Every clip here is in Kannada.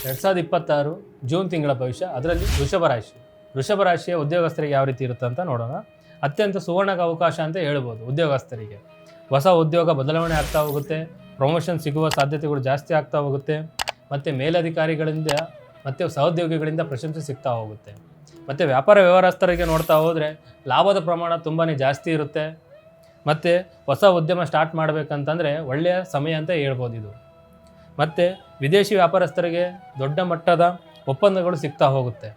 2026 ಜೂನ್ ತಿಂಗಳ ಭವಿಷ್ಯ, ಅದರಲ್ಲಿ ವೃಷಭ ರಾಶಿಯ ಉದ್ಯೋಗಸ್ಥರಿಗೆ ಯಾವ ರೀತಿ ಇರುತ್ತೆ ಅಂತ ನೋಡೋಣ. ಅತ್ಯಂತ ಸುವರ್ಣ ಅವಕಾಶ ಅಂತ ಹೇಳ್ಬೋದು. ಉದ್ಯೋಗಸ್ಥರಿಗೆ ಹೊಸ ಉದ್ಯೋಗ ಬದಲಾವಣೆ ಆಗ್ತಾ ಹೋಗುತ್ತೆ, ಪ್ರಮೋಷನ್ ಸಿಗುವ ಸಾಧ್ಯತೆಗಳು ಜಾಸ್ತಿ ಆಗ್ತಾ ಹೋಗುತ್ತೆ, ಮತ್ತು ಮೇಲಧಿಕಾರಿಗಳಿಂದ ಮತ್ತು ಸಹೋದ್ಯೋಗಿಗಳಿಂದ ಪ್ರಶಂಸೆ ಸಿಗ್ತಾ ಹೋಗುತ್ತೆ. ಮತ್ತು ವ್ಯಾಪಾರ ವ್ಯವಹಾರಸ್ಥರಿಗೆ ನೋಡ್ತಾ ಹೋದರೆ ಲಾಭದ ಪ್ರಮಾಣ ತುಂಬಾ ಜಾಸ್ತಿ ಇರುತ್ತೆ. ಮತ್ತು ಹೊಸ ಉದ್ಯಮ ಸ್ಟಾರ್ಟ್ ಮಾಡಬೇಕಂತಂದರೆ ಒಳ್ಳೆಯ ಸಮಯ ಅಂತ ಹೇಳ್ಬೋದು ಇದು. ಮತ್ತು ವಿದೇಶಿ ವ್ಯಾಪಾರಸ್ಥರಿಗೆ ದೊಡ್ಡ ಮಟ್ಟದ ಒಪ್ಪಂದಗಳು ಸಿಗ್ತಾ ಹೋಗುತ್ತೆ.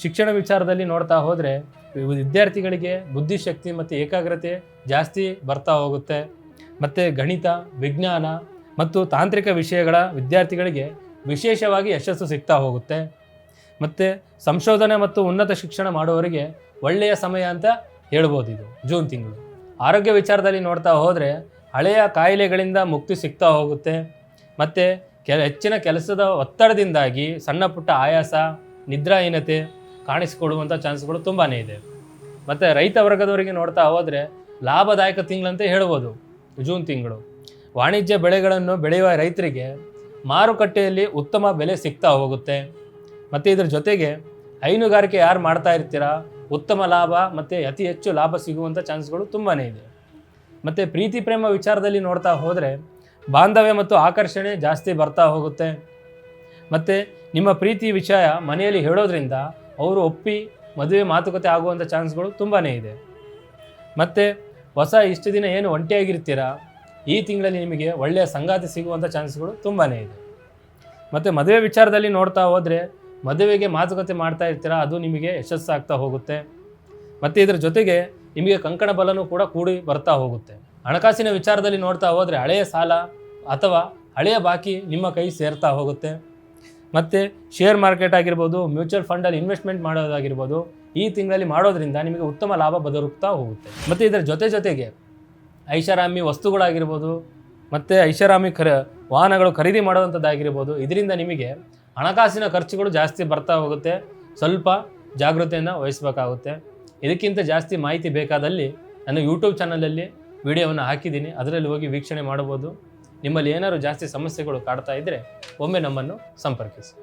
ಶಿಕ್ಷಣ ವಿಚಾರದಲ್ಲಿ ನೋಡ್ತಾ ಹೋದರೆ ವಿದ್ಯಾರ್ಥಿಗಳಿಗೆ ಬುದ್ಧಿಶಕ್ತಿ ಮತ್ತು ಏಕಾಗ್ರತೆ ಜಾಸ್ತಿ ಬರ್ತಾ ಹೋಗುತ್ತೆ. ಮತ್ತು ಗಣಿತ, ವಿಜ್ಞಾನ ಮತ್ತು ತಾಂತ್ರಿಕ ವಿಷಯಗಳ ವಿದ್ಯಾರ್ಥಿಗಳಿಗೆ ವಿಶೇಷವಾಗಿ ಯಶಸ್ಸು ಸಿಗ್ತಾ ಹೋಗುತ್ತೆ. ಮತ್ತು ಸಂಶೋಧನೆ ಮತ್ತು ಉನ್ನತ ಶಿಕ್ಷಣ ಮಾಡುವವರಿಗೆ ಒಳ್ಳೆಯ ಸಮಯ ಅಂತ ಹೇಳ್ಬೋದು ಇದು ಜೂನ್ ತಿಂಗಳು. ಆರೋಗ್ಯ ವಿಚಾರದಲ್ಲಿ ನೋಡ್ತಾ ಹೋದರೆ ಹಳೆಯ ಕಾಯಿಲೆಗಳಿಂದ ಮುಕ್ತಿ ಸಿಗ್ತಾ ಹೋಗುತ್ತೆ. ಮತ್ತು ಹೆಚ್ಚಿನ ಕೆಲಸದ ಒತ್ತಡದಿಂದಾಗಿ ಸಣ್ಣ ಪುಟ್ಟ ಆಯಾಸ, ನಿದ್ರಾಹೀನತೆ ಕಾಣಿಸಿಕೊಳ್ಳುವಂಥ ಚಾನ್ಸ್ಗಳು ತುಂಬಾ ಇದೆ. ಮತ್ತು ರೈತ ವರ್ಗದವರಿಗೆ ನೋಡ್ತಾ ಹೋದರೆ ಲಾಭದಾಯಕ ತಿಂಗಳಂತ ಹೇಳ್ಬೋದು ಜೂನ್ ತಿಂಗಳು. ವಾಣಿಜ್ಯ ಬೆಳೆಗಳನ್ನು ಬೆಳೆಯುವ ರೈತರಿಗೆ ಮಾರುಕಟ್ಟೆಯಲ್ಲಿ ಉತ್ತಮ ಬೆಲೆ ಸಿಗ್ತಾ ಹೋಗುತ್ತೆ. ಮತ್ತು ಇದರ ಜೊತೆಗೆ ಹೈನುಗಾರಿಕೆ ಯಾರು ಮಾಡ್ತಾ ಇರ್ತೀರಾ, ಉತ್ತಮ ಲಾಭ ಮತ್ತು ಅತಿ ಹೆಚ್ಚು ಲಾಭ ಸಿಗುವಂಥ ಚಾನ್ಸ್ಗಳು ತುಂಬಾ ಇದೆ. ಮತ್ತು ಪ್ರೀತಿ ಪ್ರೇಮ ವಿಚಾರದಲ್ಲಿ ನೋಡ್ತಾ ಹೋದರೆ ಬಾಂಧವ್ಯ ಮತ್ತು ಆಕರ್ಷಣೆ ಜಾಸ್ತಿ ಬರ್ತಾ ಹೋಗುತ್ತೆ. ಮತ್ತು ನಿಮ್ಮ ಪ್ರೀತಿ ವಿಷಯ ಮನೆಯಲ್ಲಿ ಹೇಳೋದ್ರಿಂದ ಅವರು ಒಪ್ಪಿ ಮದುವೆ ಮಾತುಕತೆ ಆಗುವಂಥ ಚಾನ್ಸ್ಗಳು ತುಂಬಾ ಇದೆ. ಮತ್ತು ಇಷ್ಟು ದಿನ ಏನು ಒಂಟಿಯಾಗಿರ್ತೀರಾ, ಈ ತಿಂಗಳಲ್ಲಿ ನಿಮಗೆ ಒಳ್ಳೆಯ ಸಂಗಾತಿ ಸಿಗುವಂಥ ಚಾನ್ಸ್ಗಳು ತುಂಬಾ ಇದೆ. ಮತ್ತು ಮದುವೆ ವಿಚಾರದಲ್ಲಿ ನೋಡ್ತಾ ಹೋದರೆ ಮದುವೆಗೆ ಮಾತುಕತೆ ಮಾಡ್ತಾ ಇರ್ತೀರಾ, ಅದು ನಿಮಗೆ ಯಶಸ್ಸಾಗ್ತಾ ಹೋಗುತ್ತೆ. ಮತ್ತು ಇದರ ಜೊತೆಗೆ ನಿಮಗೆ ಕಂಕಣ ಬಲನೂ ಕೂಡ ಕೂಡಿ ಬರ್ತಾ ಹೋಗುತ್ತೆ. ಹಣಕಾಸಿನ ವಿಚಾರದಲ್ಲಿ ನೋಡ್ತಾ ಹೋದರೆ ಹಳೆಯ ಸಾಲ ಅಥವಾ ಹಳೆಯ ಬಾಕಿ ನಿಮ್ಮ ಕೈ ಸೇರ್ತಾ ಹೋಗುತ್ತೆ. ಮತ್ತು ಶೇರ್ ಮಾರ್ಕೆಟ್ ಆಗಿರ್ಬೋದು, ಮ್ಯೂಚುವಲ್ ಫಂಡಲ್ಲಿ ಇನ್ವೆಸ್ಟ್ಮೆಂಟ್ ಮಾಡೋದಾಗಿರ್ಬೋದು, ಈ ತಿಂಗಳಲ್ಲಿ ಮಾಡೋದ್ರಿಂದ ನಿಮಗೆ ಉತ್ತಮ ಲಾಭ ಬದರುತ್ತಾ ಹೋಗುತ್ತೆ. ಮತ್ತು ಇದರ ಜೊತೆಗೆ ಐಷಾರಾಮಿ ವಸ್ತುಗಳಾಗಿರ್ಬೋದು ಮತ್ತು ಐಷಾರಾಮಿ ವಾಹನಗಳು ಖರೀದಿ ಮಾಡುವಂಥದ್ದಾಗಿರ್ಬೋದು, ಇದರಿಂದ ನಿಮಗೆ ಹಣಕಾಸಿನ ಖರ್ಚುಗಳು ಜಾಸ್ತಿ ಬರ್ತಾ ಹೋಗುತ್ತೆ. ಸ್ವಲ್ಪ ಜಾಗೃತೆಯನ್ನು ವಹಿಸಬೇಕಾಗುತ್ತೆ. ಇದಕ್ಕಿಂತ ಜಾಸ್ತಿ ಮಾಹಿತಿ ಬೇಕಾದಲ್ಲಿ ನಾನು ಯೂಟ್ಯೂಬ್ ಚಾನಲಲ್ಲಿ ವಿಡಿಯೋವನ್ನು ಹಾಕಿದ್ದೀನಿ, ಅದರಲ್ಲಿ ಹೋಗಿ ವೀಕ್ಷಣೆ ಮಾಡ್ಬೋದು. ನಿಮ್ಮಲ್ಲಿ ಏನಾದರೂ ಜಾಸ್ತಿ ಸಮಸ್ಯೆಗಳು ಕಾಡ್ತಾ ಇದ್ದರೆ ಒಮ್ಮೆ ನಮ್ಮನ್ನು ಸಂಪರ್ಕಿಸಿ.